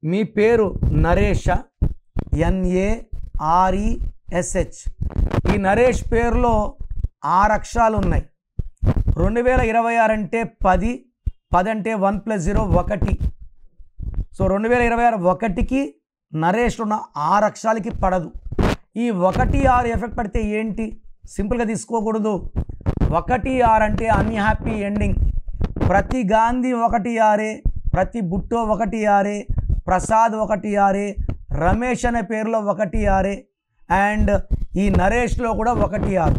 మీ పేరు నరేష, NARESH. ఈ నరేష్ పేరులో 6 అక్షరాలు ఉన్నాయి. 2026 అంటే 10, 10 అంటే 1 + 0 1. సో 2026 1కి నరేష్ ఉన్న 6 అక్షరాలకి పడదు. ఈ 1, 6 ఎఫెక్ట్ పడితే ఏంటి? సింపుల్గా తీసుకోకూడదు. 1, 6 అంటే అన్హ్యాపీ ఎండింగ్. ప్రతి గాంధీ 1, 6, ప్రతి బుట్టో 1, 6, ప్రసాద్ 1, 6, రమేష్ అనే పేరులో 1, 6 అండ్ ఈ నరేష్లో కూడా 1, 6.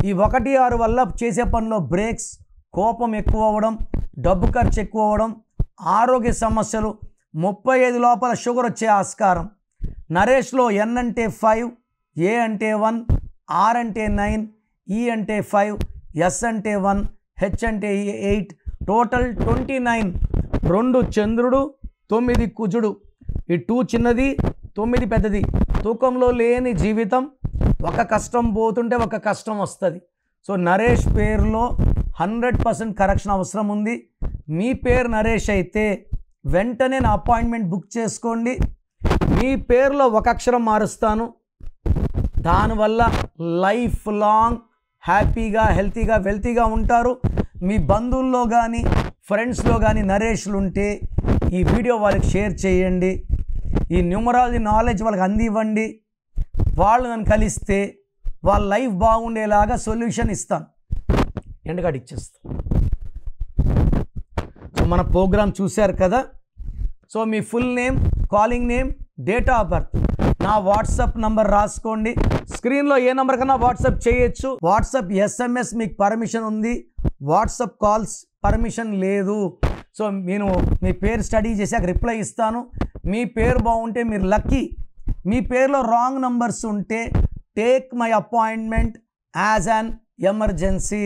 ఈ 1, 6 వల్ల చేసే పనిలో బ్రేక్స్, కోపం ఎక్కువ అవ్వడం, డబ్బు ఖర్చు ఎక్కువ అవ్వడం, ఆరోగ్య సమస్యలు, 35 లోపల షుగర్ వచ్చే ఆస్కారం. నరేష్లో N అంటే 5, A అంటే 1, R అంటే 9, E అంటే 5, S అంటే 1, H అంటే 8, టోటల్ 29. 2 చంద్రుడు, 9 కుజుడు. ఈ 2 చిన్నది, 9 పెద్దది. తూకంలో లేని జీవితం. ఒక కష్టం పోతుంటే ఒక కష్టం వస్తుంది. సో నరేష్ పేరులో 100% కరెక్షన్ అవసరం ఉంది. మీ పేరు నరేష్ అయితే వెంటనే నా అపాయింట్మెంట్ బుక్ చేసుకోండి. మీ పేరులో ఒక అక్షరం మారుస్తాను. దానివల్ల లైఫ్ లాంగ్ హ్యాపీగా, హెల్తీగా, వెల్తీగా ఉంటారు. మీ బంధువుల్లో కానీ ఫ్రెండ్స్లో కానీ నరేష్లు ఉంటే ఈ వీడియో వాళ్ళకి షేర్ చేయండి. ఈ న్యూమరాలజీ నాలెడ్జ్ వాళ్ళకి అందివ్వండి. వాళ్ళు నన్ను కలిస్తే వాళ్ళ లైఫ్ బాగుండేలాగా సొల్యూషన్ ఇస్తాను. ఎండగాడు ఇచ్చేస్తాను. సో మన ప్రోగ్రామ్ చూశారు కదా. So me full name, calling name, date of birth, నా వాట్సాప్ నంబర్ రాసుకోండి. స్క్రీన్లో ఏ నెంబర్ కన్నా వాట్సాప్ చేయొచ్చు. వాట్సాప్ SMS మీకు పర్మిషన్ ఉంది, వాట్సాప్ కాల్స్ పర్మిషన్ లేదు. సో నేను మీ పేరు స్టడీ చేశాక రిప్లై ఇస్తాను. మీ పేరు బాగుంటే మీరు లక్కీ. మీ పేరులో రాంగ్ నంబర్స్ ఉంటే take my appointment as an emergency.